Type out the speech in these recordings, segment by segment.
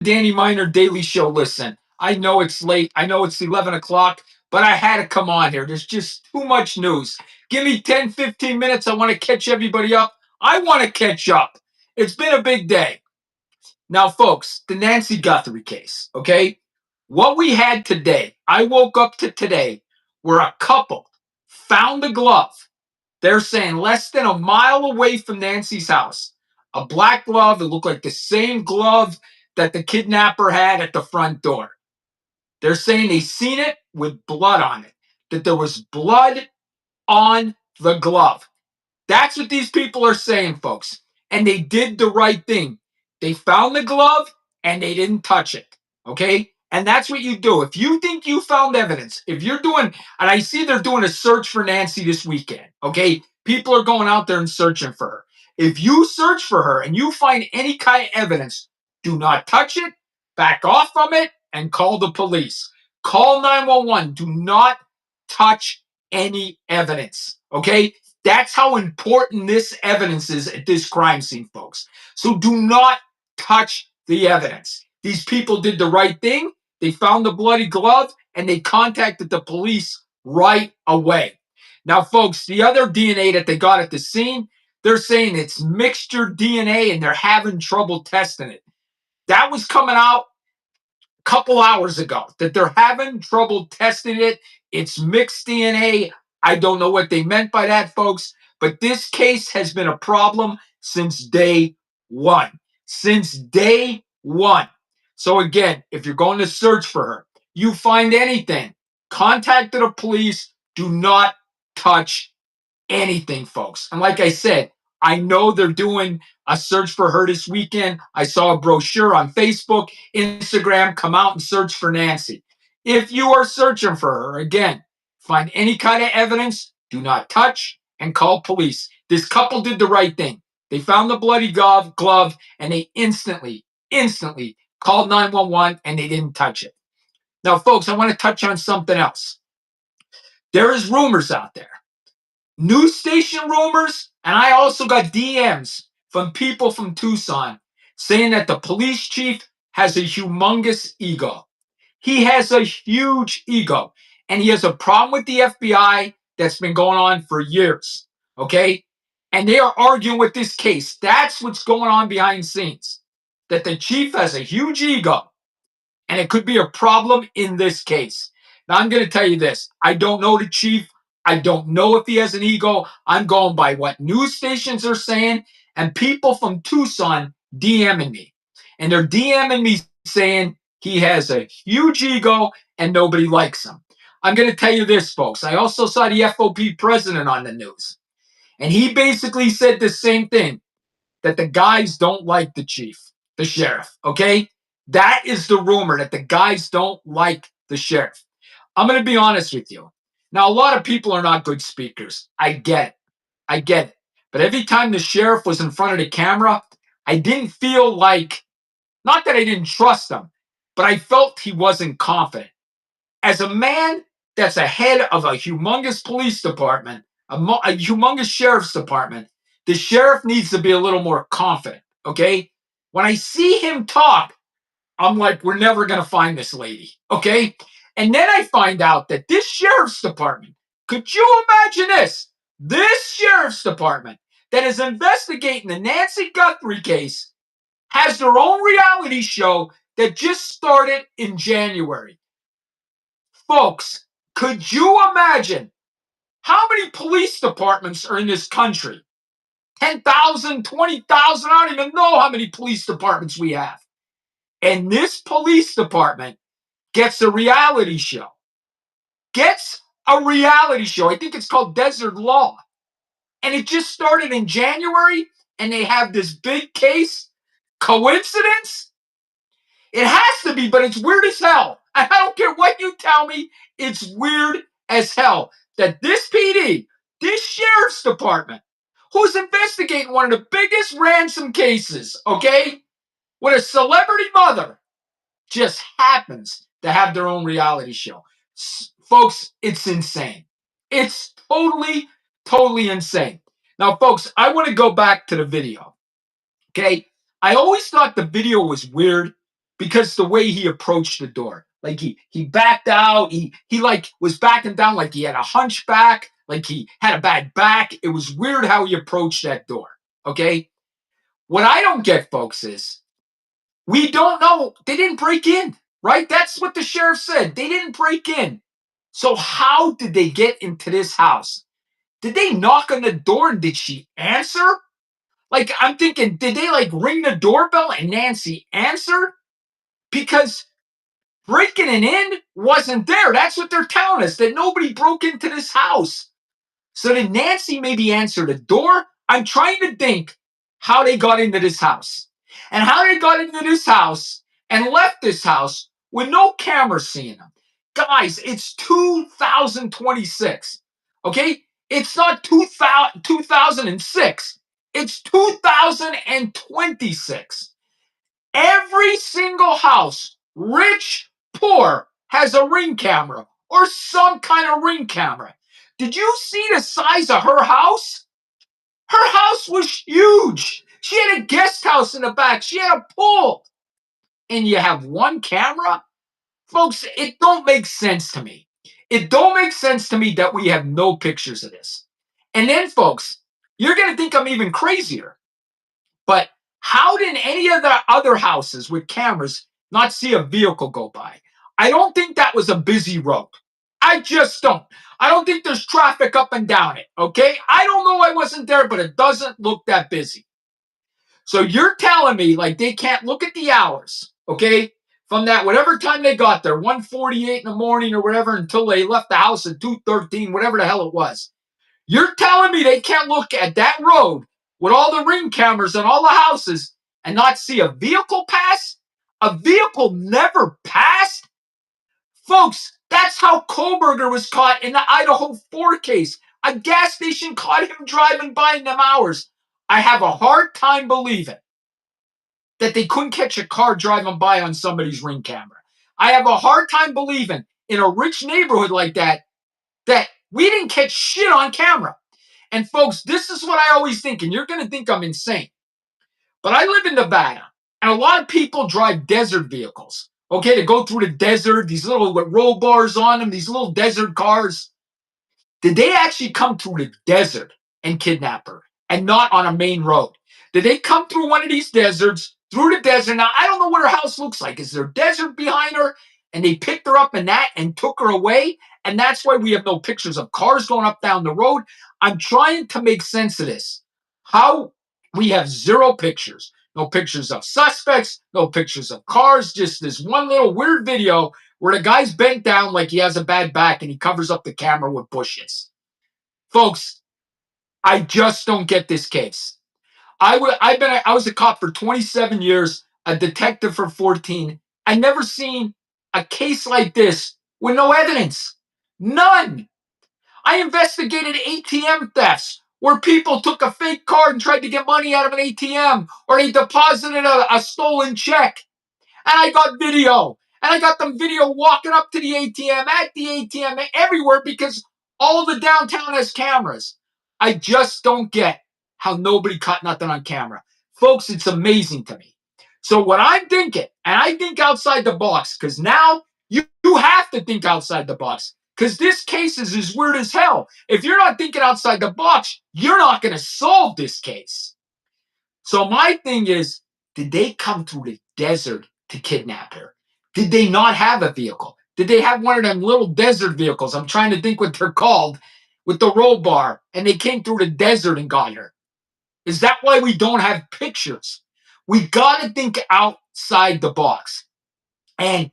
Danny Miner Daily Show. Listen, I know it's late. I know it's 11 o'clock, but I had to come on here. There's just too much news. Give me 10, 15 minutes. I want to catch everybody up. I want to catch up. It's been a big day. Now, folks, the Nancy Guthrie case, okay? What we had today, I woke up to today, where a couple found a glove. They're saying less than a mile away from Nancy's house. A black glove. It looked like the same glove that the kidnapper had at the front door. They're saying they seen it with blood on it, that there was blood on the glove. That's what these people are saying, folks. And they did the right thing. They found the glove and they didn't touch it. Okay? And that's what you do. If you think you found evidence, if you're doing, and I see they're doing a search for Nancy this weekend. Okay? People are going out there and searching for her. If you search for her and you find any kind of evidence, do not touch it, back off from it, and call the police. Call 911. Do not touch any evidence. Okay? That's how important this evidence is at this crime scene, folks. So do not touch the evidence. These people did the right thing. They found the bloody glove and they contacted the police right away. Now, folks, the other DNA that they got at the scene, they're saying it's mixture DNA and they're having trouble testing it. That was coming out a couple hours ago, that they're having trouble testing it. It's mixed DNA. I don't know what they meant by that, folks, but this case has been a problem since day one. Since day one. So again, if you're going to search for her, you find anything, contact the police. Do not touch anything, folks. And like I said, I know they're doing a search for her this weekend. I saw a brochure on Facebook, Instagram, come out and search for Nancy. If you are searching for her, again, find any kind of evidence, do not touch, and call police. This couple did the right thing. They found the bloody glove and they instantly called 911 and they didn't touch it. Now, folks, I want to touch on something else. There is rumors out there, news station rumors, and I also got DMs from people from Tucson saying that the police chief has a humongous ego. He has a huge ego, and he has a problem with the FBI that's been going on for years. Okay? And they are arguing with this case. That's what's going on behind the scenes. That the chief has a huge ego, and it could be a problem in this case. Now, I'm going to tell you this. I don't know the chief. I don't know if he has an ego. I'm going by what news stations are saying and people from Tucson DMing me. And they're DMing me saying he has a huge ego and nobody likes him. I'm going to tell you this, folks. I also saw the FOP president on the news. And he basically said the same thing, that the guys don't like the chief, the sheriff. Okay? That is the rumor, that the guys don't like the sheriff. I'm going to be honest with you. Now, a lot of people are not good speakers. I get it. I get it. But every time the sheriff was in front of the camera, I didn't feel like, not that I didn't trust him, but I felt he wasn't confident. As a man that's a head of a humongous police department, a humongous sheriff's department, the sheriff needs to be a little more confident, okay? When I see him talk, I'm like, we're never going to find this lady, okay? And then I find out that this sheriff's department, could you imagine this? This sheriff's department that is investigating the Nancy Guthrie case has their own reality show that just started in January. Folks, could you imagine how many police departments are in this country? 10,000, 20,000, I don't even know how many police departments we have. And this police department gets a reality show. Gets a reality show. I think it's called Desert Law. And it just started in January, and they have this big case. Coincidence? It has to be, but it's weird as hell. I don't care what you tell me, it's weird as hell that this PD, this sheriff's department, who's investigating one of the biggest ransom cases, okay, with a celebrity mother, just happens to have their own reality show. Folks, it's insane. It's totally insane. Now, folks, I want to go back to the video. Okay? I always thought the video was weird because the way he approached the door. Like he backed out. He like was backing down like he had a hunchback, like he had a bad back. It was weird how he approached that door. Okay. What I don't get, folks, is we don't know. They didn't break in, right? That's what the sheriff said. They didn't break in. So how did they get into this house? Did they knock on the door and did she answer? Like, I'm thinking, did they like ring the doorbell and Nancy answered? Because breaking it in wasn't there. That's what they're telling us, that nobody broke into this house. So did Nancy maybe answer the door? I'm trying to think how they got into this house and how they got into this house and left this house with no camera seeing them. Guys, it's 2026. Okay? It's not 2006. It's 2026. Every single house, rich, poor, has a Ring camera or some kind of Ring camera. Did you see the size of her house? Her house was huge. She had a guest house in the back. She had a pool. And you have one camera? Folks, it don't make sense to me. It don't make sense to me that we have no pictures of this. And then, folks, you're going to think I'm even crazier. But how did any of the other houses with cameras not see a vehicle go by? I don't think that was a busy road. I just don't. I don't think there's traffic up and down it, okay? I don't know, I wasn't there, but it doesn't look that busy. So you're telling me like they can't look at the hours, okay? From that whatever time they got there, 1:48 in the morning or whatever, until they left the house at 2:13, whatever the hell it was. You're telling me they can't look at that road with all the Ring cameras and all the houses and not see a vehicle pass? A vehicle never passed? Folks, that's how Kohlberger was caught in the Idaho 4 case. A gas station caught him driving by in them hours. I have a hard time believing that they couldn't catch a car driving by on somebody's Ring camera. I have a hard time believing in a rich neighborhood like that we didn't catch shit on camera. And folks, this is what I always think, and you're going to think I'm insane. But I live in Nevada, and a lot of people drive desert vehicles, okay, to go through the desert, these little roll bars on them, these little desert cars. Did they actually come through the desert and kidnap her and not on a main road? Did they come through one of these deserts, through the desert? Now, I don't know what her house looks like. Is there a desert behind her? And they picked her up in that and took her away? And that's why we have no pictures of cars going up down the road. I'm trying to make sense of this. How we have zero pictures. No pictures of suspects, no pictures of cars, just this one little weird video where the guy's bent down like he has a bad back and he covers up the camera with bushes. Folks, I just don't get this case. I was a cop for 27 years, a detective for 14. I never seen a case like this with no evidence. None. I investigated ATM thefts where people took a fake card and tried to get money out of an ATM, or they deposited a stolen check. And I got video. And I got them video walking up to the ATM, at the ATM, everywhere, because all the downtown has cameras. I just don't get how nobody caught nothing on camera. Folks, it's amazing to me. So what I'm thinking, and I think outside the box, because now you have to think outside the box, because this case is as weird as hell. If you're not thinking outside the box, you're not going to solve this case. So my thing is, did they come through the desert to kidnap her? Did they not have a vehicle? Did they have one of them little desert vehicles? I'm trying to think what they're called, with the roll bar, and they came through the desert and got her. Is that why we don't have pictures? We got to think outside the box. And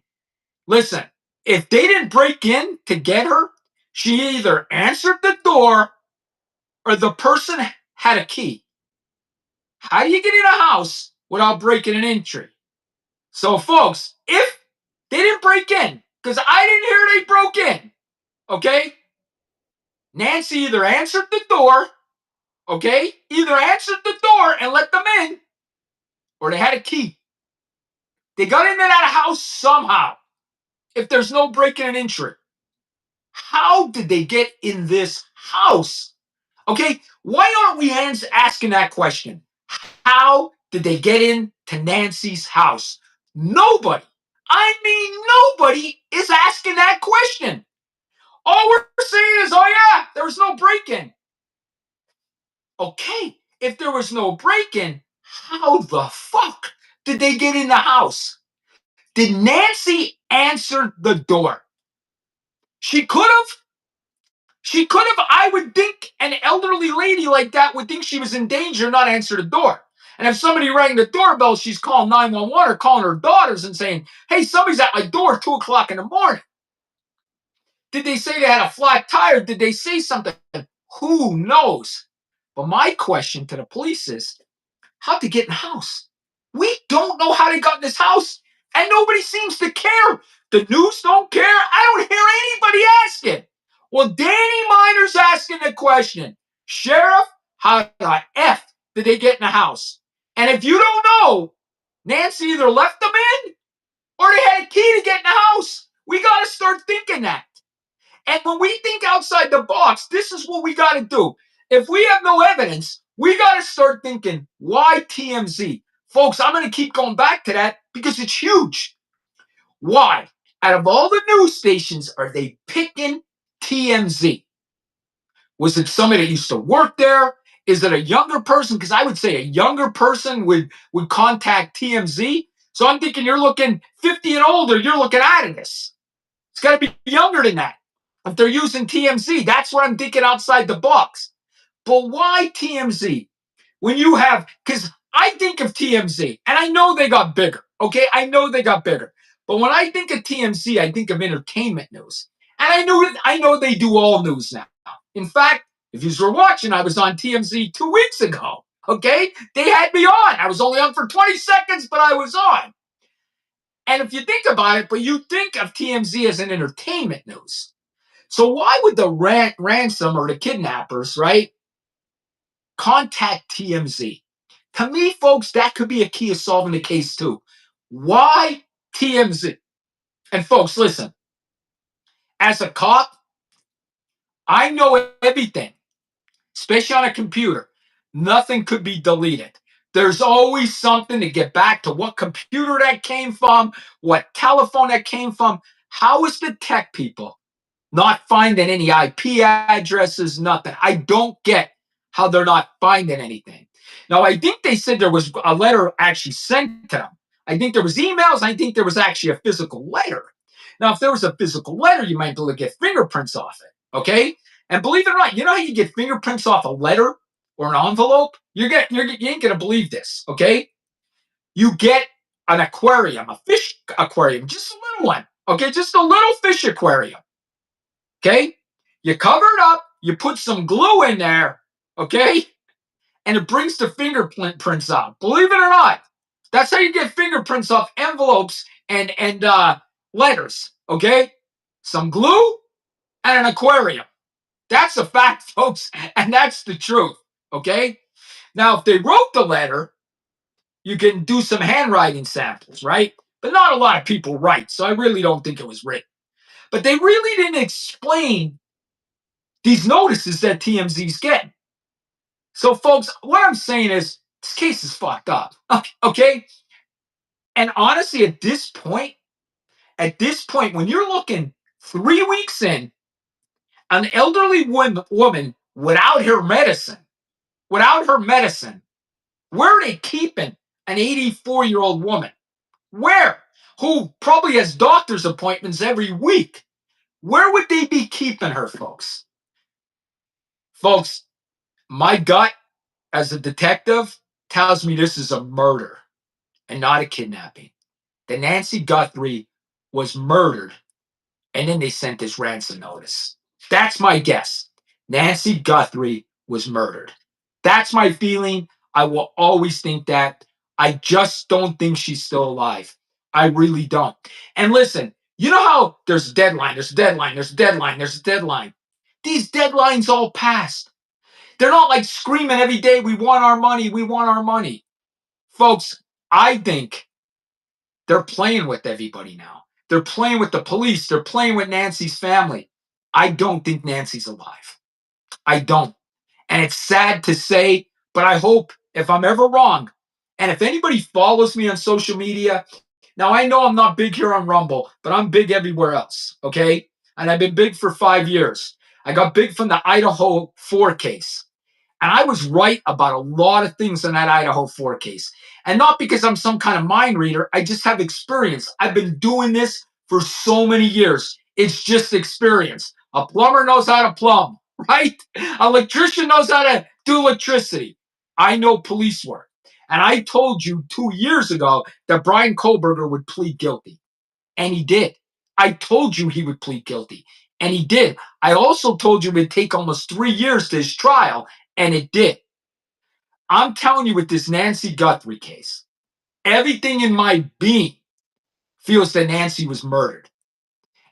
listen, if they didn't break in to get her, she either answered the door or the person had a key. How do you get in a house without breaking an entry? So, folks, if they didn't break in, because I didn't hear they broke in, okay? Nancy either answered the door, okay? Either answered the door and let them in, or they had a key. They got into that house somehow, if there's no breaking and entry. How did they get in this house? Okay, why aren't we asking that question? How did they get into Nancy's house? Nobody, I mean, nobody is asking that question. All we're saying is, oh, yeah, there was no break in. Okay, if there was no break in, how the fuck did they get in the house? Did Nancy answer the door? She could have. She could have. I would think an elderly lady like that would think she was in danger, not answer the door. And if somebody rang the doorbell, she's calling 911 or calling her daughters and saying, hey, somebody's at my door 2 o'clock in the morning. Did they say they had a flat tire? Did they say something? Who knows? But my question to the police is, how'd they get in the house? We don't know how they got in this house, and nobody seems to care. The news don't care. I don't hear anybody asking. Well, Danny Miner's asking the question, Sheriff, how the F did they get in the house? And if you don't know, Nancy either left them in or they had a key to get in the house. We got to start thinking that. And when we think outside the box, this is what we got to do. If we have no evidence, we got to start thinking, why TMZ? Folks, I'm going to keep going back to that because it's huge. Why? Out of all the news stations, are they picking TMZ? Was it somebody that used to work there? Is it a younger person? Because I would say a younger person would contact TMZ. So I'm thinking you're looking 50 and older, you're looking out of this. It's got to be younger than that. If they're using TMZ, that's what I'm thinking outside the box. But why TMZ? When you have, because I think of TMZ, and I know they got bigger, okay? I know they got bigger. But when I think of TMZ, I think of entertainment news. And I know they do all news now. In fact, if you were watching, I was on TMZ 2 weeks ago, okay? They had me on. I was only on for 20 seconds, but I was on. And if you think about it, but you think of TMZ as an entertainment news. So why would the ransom or the kidnappers, right, contact TMZ? To me, folks, that could be a key of solving the case too. Why TMZ? And folks, listen, as a cop, I know everything, especially on a computer. Nothing could be deleted. There's always something to get back to what computer that came from, what telephone that came from. How is the tech people not finding any IP addresses, nothing? I don't get how they're not finding anything. Now, I think they said there was a letter actually sent to them. I think there was emails. I think there was actually a physical letter. Now, if there was a physical letter, you might be able to get fingerprints off it, okay? And believe it or not, you know how you get fingerprints off a letter or an envelope? You ain't gonna believe this, okay? You get an aquarium, a fish aquarium, just a little one, okay? Just a little fish aquarium. Okay? You cover it up, you put some glue in there, okay? And it brings the fingerprints out. Believe it or not, that's how you get fingerprints off envelopes and letters, okay? Some glue and an aquarium. That's a fact, folks, and that's the truth, okay? Now, if they wrote the letter, you can do some handwriting samples, right? But not a lot of people write, so I really don't think it was written. But they really didn't explain these notices that TMZ's getting. So, folks, what I'm saying is this case is fucked up. Okay. And honestly, at this point, when you're looking 3 weeks in, an elderly woman without her medicine, where are they keeping an 84-year-old woman? Where? Who probably has doctor's appointments every week. Where would they be keeping her, folks? Folks, my gut as a detective tells me this is a murder and not a kidnapping. That Nancy Guthrie was murdered and then they sent this ransom notice. That's my guess. Nancy Guthrie was murdered. That's my feeling. I will always think that. I just don't think she's still alive. I really don't. And listen, you know how there's a deadline, there's a deadline, there's a deadline, there's a deadline. These deadlines all passed. They're not like screaming every day, we want our money, we want our money. Folks, I think they're playing with everybody now. They're playing with the police. They're playing with Nancy's family. I don't think Nancy's alive. I don't. And it's sad to say, but I hope if I'm ever wrong, and if anybody follows me on social media, Now, I know I'm not big here on Rumble, but I'm big everywhere else, okay? And I've been big for 5 years. I got big from the Idaho 4 case. And I was right about a lot of things in that Idaho 4 case. And not because I'm some kind of mind reader, I just have experience. I've been doing this for so many years. It's just experience. A plumber knows how to plumb, right? An electrician knows how to do electricity. I know police work. And I told you 2 years ago that Brian Kohlberger would plead guilty. And he did. I told you he would plead guilty. And he did. I also told you it would take almost 3 years to his trial. And it did. I'm telling you, with this Nancy Guthrie case, everything in my being feels that Nancy was murdered.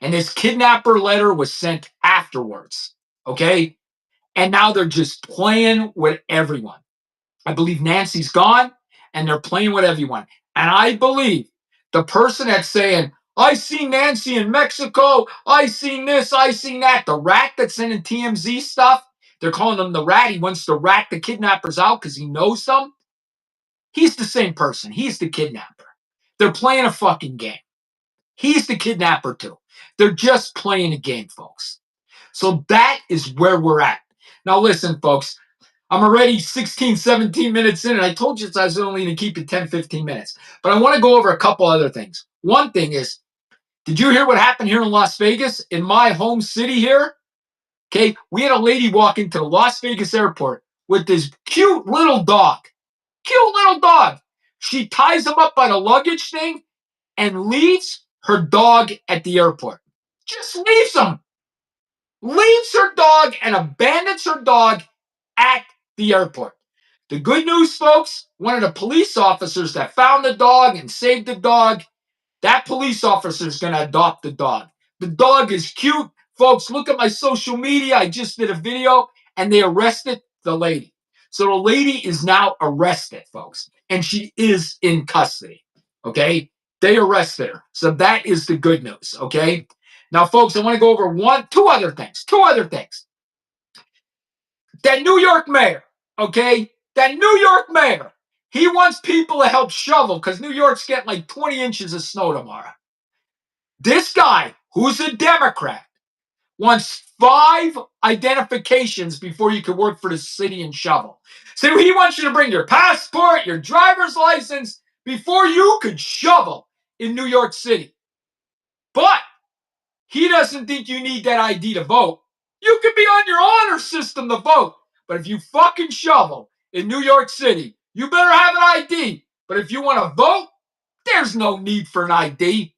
And this kidnapper letter was sent afterwards. Okay. And now they're just playing with everyone. I believe Nancy's gone and they're playing with everyone. And I believe the person that's saying, I seen Nancy in Mexico, I seen this, I seen that, the rat that's sending TMZ stuff, they're calling him the rat. He wants to rat the kidnappers out because he knows them. He's the same person. He's the kidnapper. They're playing a fucking game. He's the kidnapper too. They're just playing a game, folks. So that is where we're at. Now, listen, folks, I'm already 16, 17 minutes in, and I told you I was only going to keep it 10, 15 minutes. But I want to go over a couple other things. One thing is, did you hear what happened here in Las Vegas, in my home city here? Okay, we had a lady walk into the Las Vegas airport with this cute little dog. Cute little dog. She ties him up by the luggage thing and leaves her dog at the airport. Just leaves him. Leaves her dog and abandons her dog at the airport. The good news, folks, one of the police officers that found the dog and saved the dog, that police officer is going to adopt the dog. The dog is cute. Folks, look at my social media. I just did a video and they arrested the lady. So the lady is now arrested, folks, and she is in custody. Okay? They arrested her. So that is the good news. Okay? Now, folks, I want to go over two other things. Two other things. That New York mayor, okay? That New York mayor, he wants people to help shovel because New York's getting like 20 inches of snow tomorrow. This guy, who's a Democrat, wants 5 identifications before you can work for the city and shovel. So he wants you to bring your passport, your driver's license before you could shovel in New York City. But he doesn't think you need that ID to vote. You can be on your honor system to vote. But if you fucking shovel in New York City, you better have an ID. But if you want to vote, there's no need for an ID.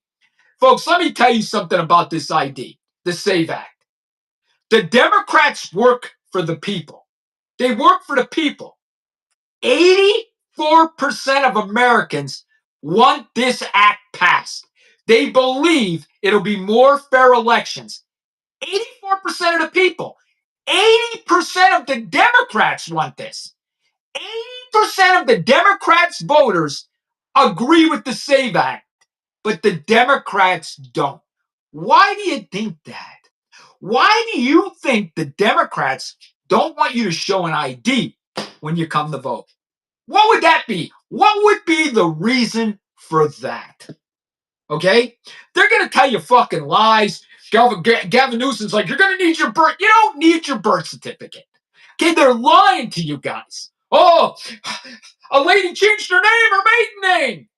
Folks, let me tell you something about this ID, the SAVE Act. The Democrats work for the people. They work for the people. 84% of Americans want this act passed. They believe it'll be more fair elections. 84% of the people. 80% of the Democrats want this. 80% of the Democrats' voters agree with the SAVE Act, but the Democrats don't. Why do you think that? Why do you think the Democrats don't want you to show an ID when you come to vote? What would that be? What would be the reason for that? Okay? They're going to tell you fucking lies. Gavin Newsom's like, you're going to need your birth. You don't need your birth certificate. Okay? They're lying to you guys. Oh, a lady changed her name, her maiden name.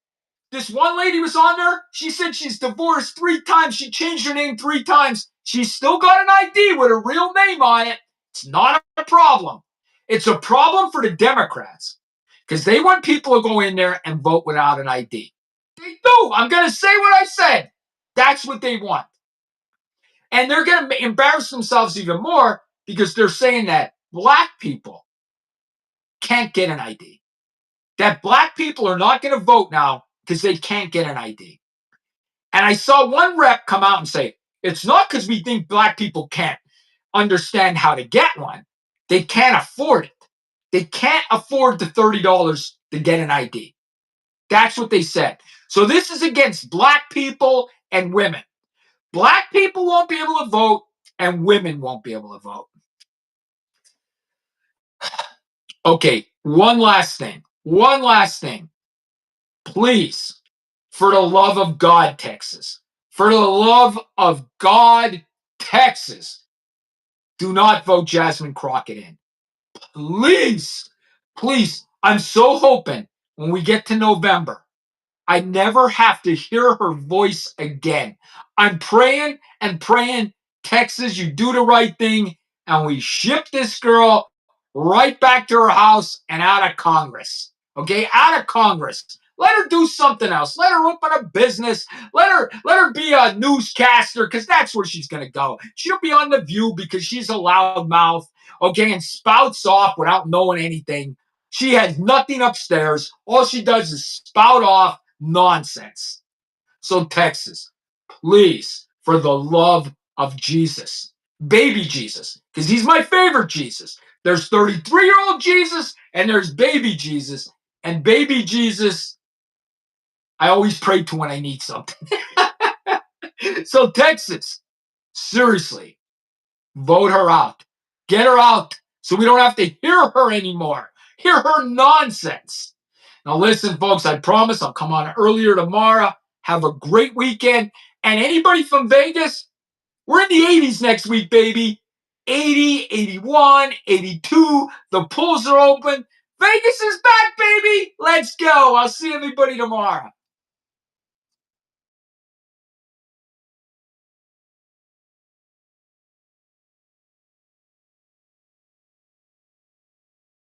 This one lady was on there. She said she's divorced 3 times. She changed her name 3 times. She's still got an ID with her real name on it. It's not a problem. It's a problem for the Democrats because they want people to go in there and vote without an ID. They do. I'm going to say what I said. That's what they want. And they're going to embarrass themselves even more because they're saying that black people can't get an ID. That black people are not going to vote now because they can't get an ID. And I saw one rep come out and say, it's not because we think black people can't understand how to get one. They can't afford it. They can't afford the $30 to get an ID. That's what they said. So this is against black people and women. Black people won't be able to vote and women won't be able to vote. Okay, one last thing. One last thing. Please, For the love of God, Texas. For the love of God, Texas. Do not vote Jasmine Crockett in. Please, please. I'm so hoping when we get to November, I never have to hear her voice again. I'm praying and praying, Texas, you do the right thing, and we ship this girl right back to her house and out of Congress. Okay, out of Congress. Let her do something else. Let her open a business. Let her be a newscaster because that's where she's gonna go. She'll be on the View because she's a loudmouth. Okay, and spouts off without knowing anything. She has nothing upstairs. All she does is spout off nonsense. So, Texas, please, for the love of Jesus, baby Jesus, because he's my favorite Jesus. There's 33-year-old Jesus and there's baby Jesus. And baby Jesus, I always pray to when I need something. So, Texas, seriously, vote her out. Get her out so we don't have to hear her anymore. Hear her nonsense. Now, listen, folks, I promise I'll come on earlier tomorrow. Have a great weekend. And anybody from Vegas, we're in the 80s next week, baby. 80, 81, 82. The pools are open. Vegas is back, baby. Let's go. I'll see everybody tomorrow.